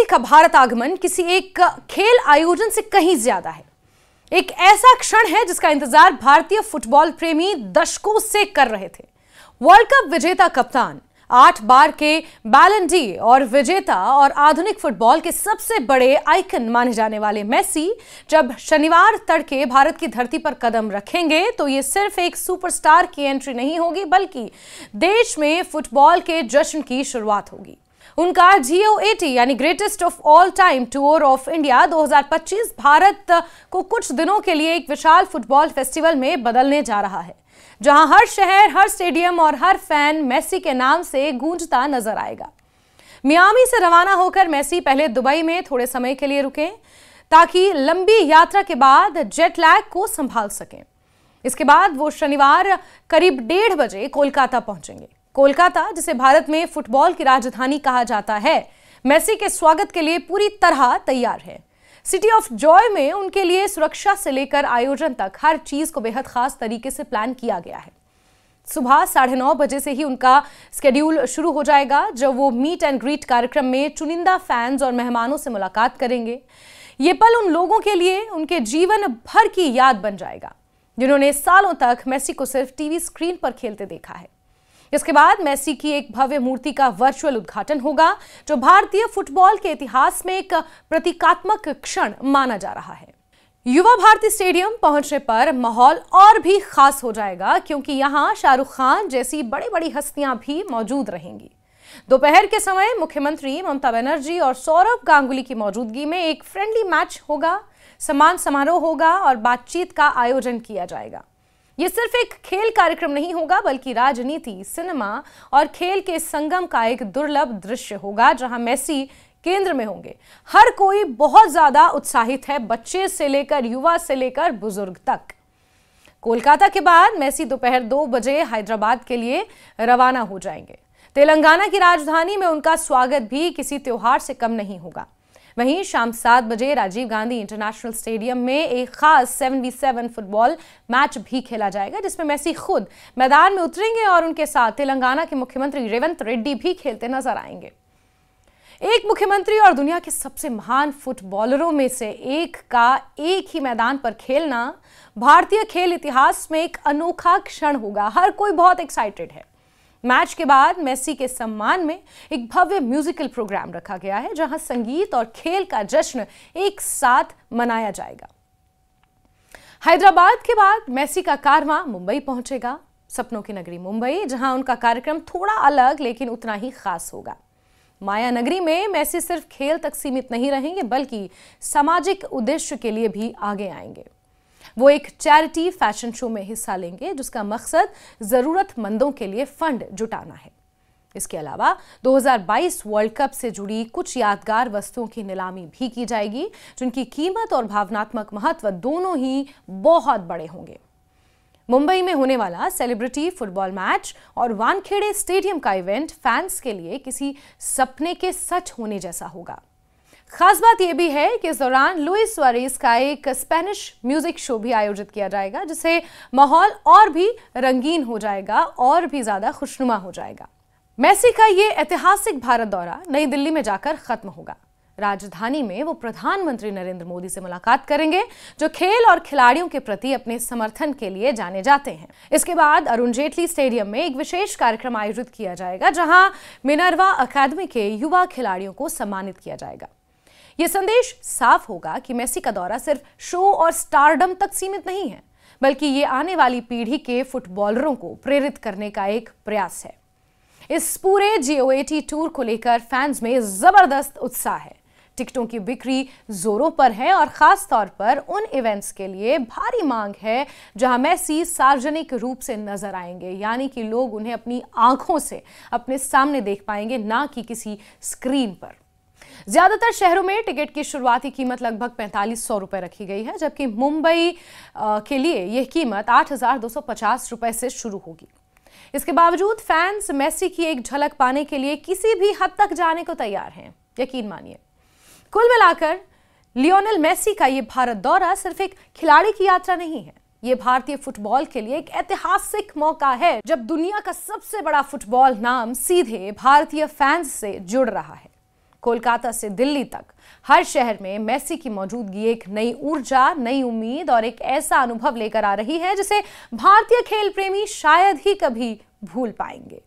Messi का भारत आगमन किसी एक खेल आयोजन से कहीं ज्यादा है। एक ऐसा क्षण है जिसका इंतजार भारतीय फुटबॉल प्रेमी दशकों से कर रहे थे। वर्ल्ड कप विजेता कप्तान, 8 बार के बैलन डी और विजेता और आधुनिक फुटबॉल के सबसे बड़े आइकन माने जाने वाले मेसी जब शनिवार तड़के भारत की धरती पर कदम रखेंगे तो ये सिर्फ एक सुपरस्टार की एंट्री नहीं होगी, बल्कि देश में फुटबॉल के जश्न की शुरुआत होगी। उनका GOAT यानी greatest of all time tour of India 2025 Bharat को कुछ दिनों के लिए एक विशाल फुटबॉल फेस्टिवल में बदलने जा रहा है, जहां हर शहर, हर स्टेडियम और हर फैन मेसी के नाम से गूंजता नजर आएगा। मियामी से रवाना होकर मेसी पहले दुबई में थोड़े समय के लिए रुके ताकि लंबी यात्रा के बाद जेट लैग को संभाल सकें। इसके बाद वो शनिवार करीब 1:30 बजे कोलकाता पहुंचेंगे। कोलकाता, जिसे भारत में फुटबॉल की राजधानी कहा जाता है, मेसी के स्वागत के लिए पूरी तरह तैयार है। सिटी ऑफ जॉय में उनके लिए सुरक्षा से लेकर आयोजन तक हर चीज को बेहद खास तरीके से प्लान किया गया है। सुबह 9:30 बजे से ही उनका स्केड्यूल शुरू हो जाएगा, जब वो मीट एंड ग्रीट कार्यक्रम में चुनिंदा फैंस और मेहमानों से मुलाकात करेंगे। ये पल उन लोगों के लिए उनके जीवन भर की याद बन जाएगा जिन्होंने सालों तक मेसी को सिर्फ टीवी स्क्रीन पर खेलते देखा है। इसके बाद मेसी की एक भव्य मूर्ति का वर्चुअल उद्घाटन होगा, जो भारतीय फुटबॉल के इतिहास में एक प्रतीकात्मक क्षण माना जा रहा है। युवा भारती स्टेडियम पहुंचने पर माहौल और भी खास हो जाएगा, क्योंकि यहां शाहरुख खान जैसी बड़ी बड़ी हस्तियां भी मौजूद रहेंगी। दोपहर के समय मुख्यमंत्री ममता बनर्जी और सौरव गांगुली की मौजूदगी में एक फ्रेंडली मैच होगा, सम्मान समारोह होगा और बातचीत का आयोजन किया जाएगा। ये सिर्फ एक खेल कार्यक्रम नहीं होगा, बल्कि राजनीति, सिनेमा और खेल के संगम का एक दुर्लभ दृश्य होगा, जहां मेसी केंद्र में होंगे। हर कोई बहुत ज्यादा उत्साहित है, बच्चे से लेकर युवा से लेकर बुजुर्ग तक। कोलकाता के बाद मेसी दोपहर 2 बजे हैदराबाद के लिए रवाना हो जाएंगे। तेलंगाना की राजधानी में उनका स्वागत भी किसी त्योहार से कम नहीं होगा। वहीं शाम 7 बजे राजीव गांधी इंटरनेशनल स्टेडियम में एक खास 7v7 फुटबॉल मैच भी खेला जाएगा, जिसमें मेसी खुद मैदान में उतरेंगे और उनके साथ तेलंगाना के मुख्यमंत्री रेवंत रेड्डी भी खेलते नजर आएंगे। एक मुख्यमंत्री और दुनिया के सबसे महान फुटबॉलरों में से एक का एक ही मैदान पर खेलना भारतीय खेल इतिहास में एक अनोखा क्षण होगा। हर कोई बहुत एक्साइटेड है। मैच के बाद मेसी के सम्मान में एक भव्य म्यूजिकल प्रोग्राम रखा गया है, जहां संगीत और खेल का जश्न एक साथ मनाया जाएगा। हैदराबाद के बाद मेसी का कारवां मुंबई पहुंचेगा, सपनों की नगरी मुंबई, जहां उनका कार्यक्रम थोड़ा अलग लेकिन उतना ही खास होगा। माया नगरी में मेसी सिर्फ खेल तक सीमित नहीं रहेंगे, बल्कि सामाजिक उद्देश्य के लिए भी आगे आएंगे। वो एक चैरिटी फैशन शो में हिस्सा लेंगे, जिसका मकसद जरूरतमंदों के लिए फंड जुटाना है। इसके अलावा 2022 वर्ल्ड कप से जुड़ी कुछ यादगार वस्तुओं की नीलामी भी की जाएगी, जिनकी कीमत और भावनात्मक महत्व दोनों ही बहुत बड़े होंगे। मुंबई में होने वाला सेलिब्रिटी फुटबॉल मैच और वानखेड़े स्टेडियम का इवेंट फैंस के लिए किसी सपने के सच होने जैसा होगा। खास बात यह भी है कि इस दौरान लुइस सुआरेज का एक स्पेनिश म्यूजिक शो भी आयोजित किया जाएगा, जिससे माहौल और भी रंगीन हो जाएगा और भी ज्यादा खुशनुमा हो जाएगा। मेसी का ये ऐतिहासिक भारत दौरा नई दिल्ली में जाकर खत्म होगा। राजधानी में वो प्रधानमंत्री नरेंद्र मोदी से मुलाकात करेंगे, जो खेल और खिलाड़ियों के प्रति अपने समर्थन के लिए जाने जाते हैं। इसके बाद अरुण जेटली स्टेडियम में एक विशेष कार्यक्रम आयोजित किया जाएगा, जहां मिनर्वा अकादमी के युवा खिलाड़ियों को सम्मानित किया जाएगा। यह संदेश साफ होगा कि मेसी का दौरा सिर्फ शो और स्टारडम तक सीमित नहीं है, बल्कि ये आने वाली पीढ़ी के फुटबॉलरों को प्रेरित करने का एक प्रयास है। इस पूरे GOAT टूर को लेकर फैंस में जबरदस्त उत्साह है। टिकटों की बिक्री जोरों पर है और खास तौर पर उन इवेंट्स के लिए भारी मांग है जहां मेसी सार्वजनिक रूप से नजर आएंगे, यानी कि लोग उन्हें अपनी आंखों से अपने सामने देख पाएंगे, ना कि किसी स्क्रीन पर। ज्यादातर शहरों में टिकट की शुरुआती कीमत लगभग 4500 रुपए रखी गई है, जबकि मुंबई के लिए यह कीमत 8250 रुपए से शुरू होगी। इसके बावजूद फैंस मेसी की एक झलक पाने के लिए किसी भी हद तक जाने को तैयार हैं, यकीन मानिए। कुल मिलाकर लियोनेल मेसी का यह भारत दौरा सिर्फ एक खिलाड़ी की यात्रा नहीं है, ये भारतीय फुटबॉल के लिए एक ऐतिहासिक मौका है, जब दुनिया का सबसे बड़ा फुटबॉल नाम सीधे भारतीय फैंस से जुड़ रहा है। कोलकाता से दिल्ली तक हर शहर में मेसी की मौजूदगी एक नई ऊर्जा, नई उम्मीद और एक ऐसा अनुभव लेकर आ रही है जिसे भारतीय खेल प्रेमी शायद ही कभी भूल पाएंगे।